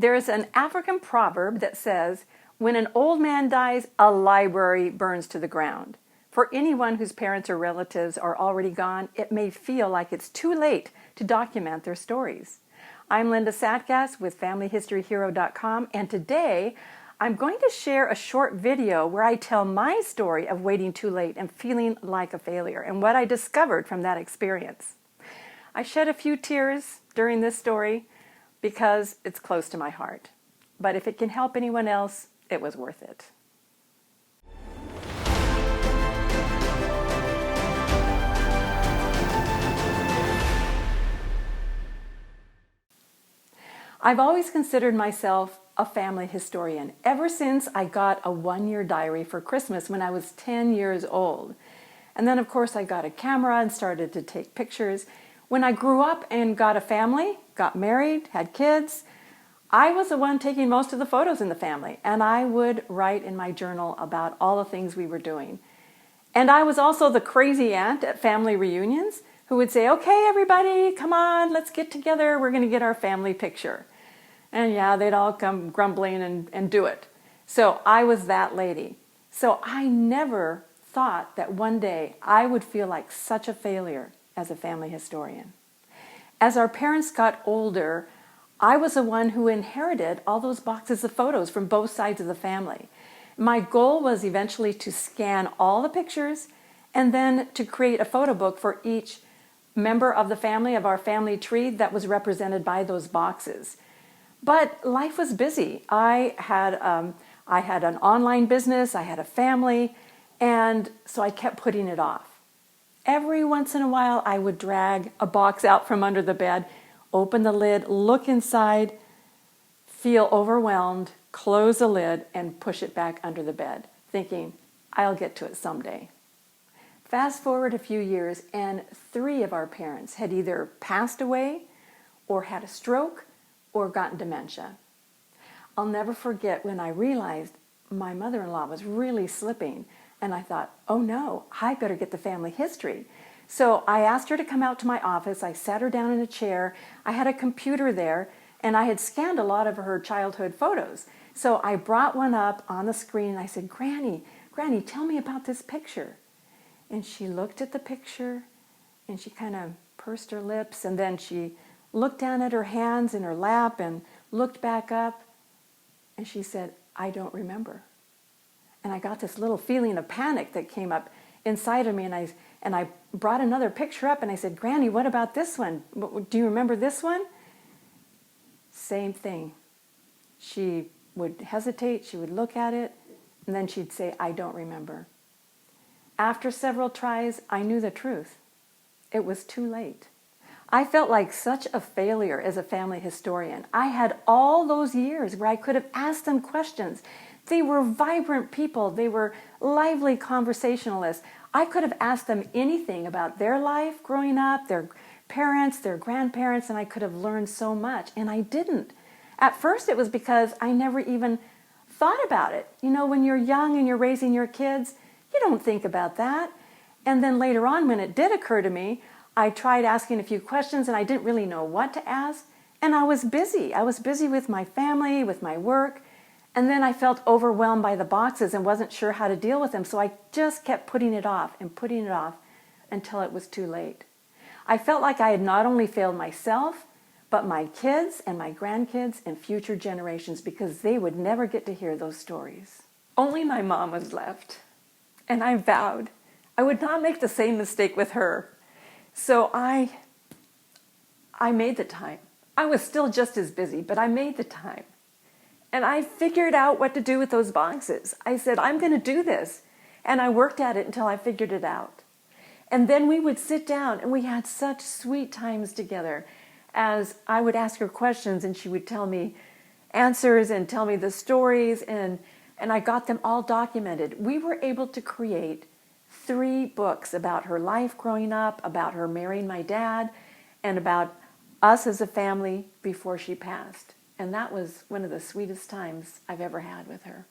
There's an African proverb that says, when an old man dies, a library burns to the ground. For anyone whose parents or relatives are already gone, it may feel like it's too late to document their stories. I'm Linda Satgas with FamilyHistoryHero.com, and today I'm going to share a short video where I tell my story of waiting too late and feeling like a failure and what I discovered from that experience. I shed a few tears during this story because it's close to my heart. But if it can help anyone else, it was worth it. I've always considered myself a family historian ever since I got a one-year diary for Christmas when I was 10 years old. And then, of course, I got a camera and started to take pictures. When I grew up and got a family, got married, had kids, I was the one taking most of the photos in the family, and I would write in my journal about all the things we were doing. And I was also the crazy aunt at family reunions who would say, okay, everybody, come on, let's get together. We're going to get our family picture. And yeah, they'd all come grumbling and do it. So I was that lady. So I never thought that one day I would feel like such a failure as a family historian. As our parents got older, I was the one who inherited all those boxes of photos from both sides of the family. My goal was eventually to scan all the pictures and then to create a photo book for each member of the family, of our family tree, that was represented by those boxes. But life was busy. I had an online business, I had a family, and so I kept putting it off. Every once in a while, I would drag a box out from under the bed, open the lid, look inside, feel overwhelmed, close the lid, and push it back under the bed, thinking, I'll get to it someday. Fast forward a few years, and 3 of our parents had either passed away or had a stroke or gotten dementia. I'll never forget when I realized my mother-in-law was really slipping, and I thought, oh no, I better get the family history. So I asked her to come out to my office. I sat her down in a chair. I had a computer there, and I had scanned a lot of her childhood photos. So I brought one up on the screen, and I said, Granny, tell me about this picture. And she looked at the picture, and she kind of pursed her lips, and then she looked down at her hands in her lap and looked back up, and she said, I don't remember. And I got this little feeling of panic that came up inside of me, and I brought another picture up, and I said, Granny, what about this one? Do you remember this one? Same thing. She would hesitate, she would look at it, and then she'd say, I don't remember. After several tries, I knew the truth. It was too late. I felt like such a failure as a family historian. I had all those years where I could have asked them questions. They were vibrant people. They were lively conversationalists. I could have asked them anything about their life growing up, their parents, their grandparents, and I could have learned so much, and I didn't. At first, it was because I never even thought about it. You know, when you're young and you're raising your kids, you don't think about that. And then later on, when it did occur to me, I tried asking a few questions, and I didn't really know what to ask, and I was busy. I was busy with my family, with my work, and then I felt overwhelmed by the boxes and wasn't sure how to deal with them, so I just kept putting it off until it was too late. I felt like I had not only failed myself, but my kids and my grandkids and future generations, because they would never get to hear those stories. Only my mom was left, and I vowed I would not make the same mistake with her. So I made the time. I was still just as busy, but I made the time. And I figured out what to do with those boxes. I said, I'm going to do this. And I worked at it until I figured it out. And then we would sit down, and we had such sweet times together as I would ask her questions, and she would tell me answers and tell me the stories, and I got them all documented. We were able to create 3 books about her life growing up, about her marrying my dad, and about us as a family before she passed. And that was one of the sweetest times I've ever had with her.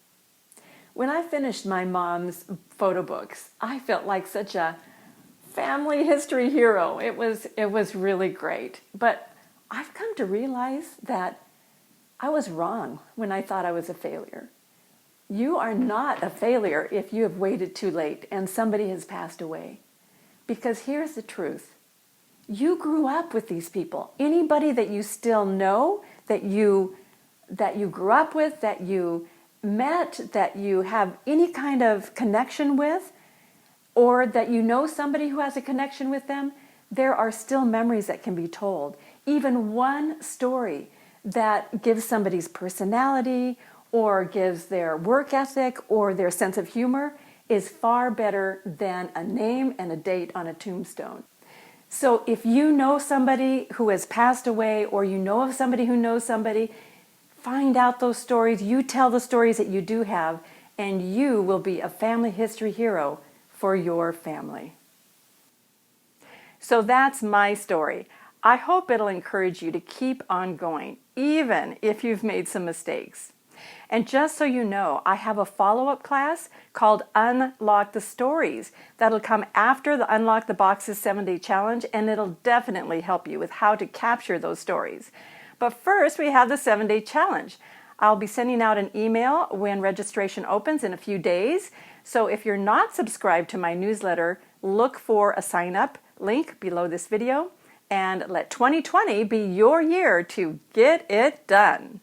When I finished my mom's photo books, I felt like such a family history hero. It was really great. But I've come to realize that I was wrong when I thought I was a failure. You are not a failure if you have waited too late and somebody has passed away. Because here's the truth. You grew up with these people. Anybody that you still know, that you grew up with, that you met, that you have any kind of connection with, or that you know somebody who has a connection with them, there are still memories that can be told. Even one story that gives somebody's personality or gives their work ethic or their sense of humor is far better than a name and a date on a tombstone. So if you know somebody who has passed away, or you know of somebody who knows somebody, find out those stories. You tell the stories that you do have, and you will be a family history hero for your family. So that's my story. I hope it'll encourage you to keep on going, even if you've made some mistakes. And just so you know, I have a follow-up class called Unlock the Stories that'll come after the Unlock the Boxes 7-Day Challenge, and it'll definitely help you with how to capture those stories. But first, we have the 7-Day Challenge. I'll be sending out an email when registration opens in a few days. So if you're not subscribed to my newsletter, look for a sign-up link below this video, and let 2020 be your year to get it done.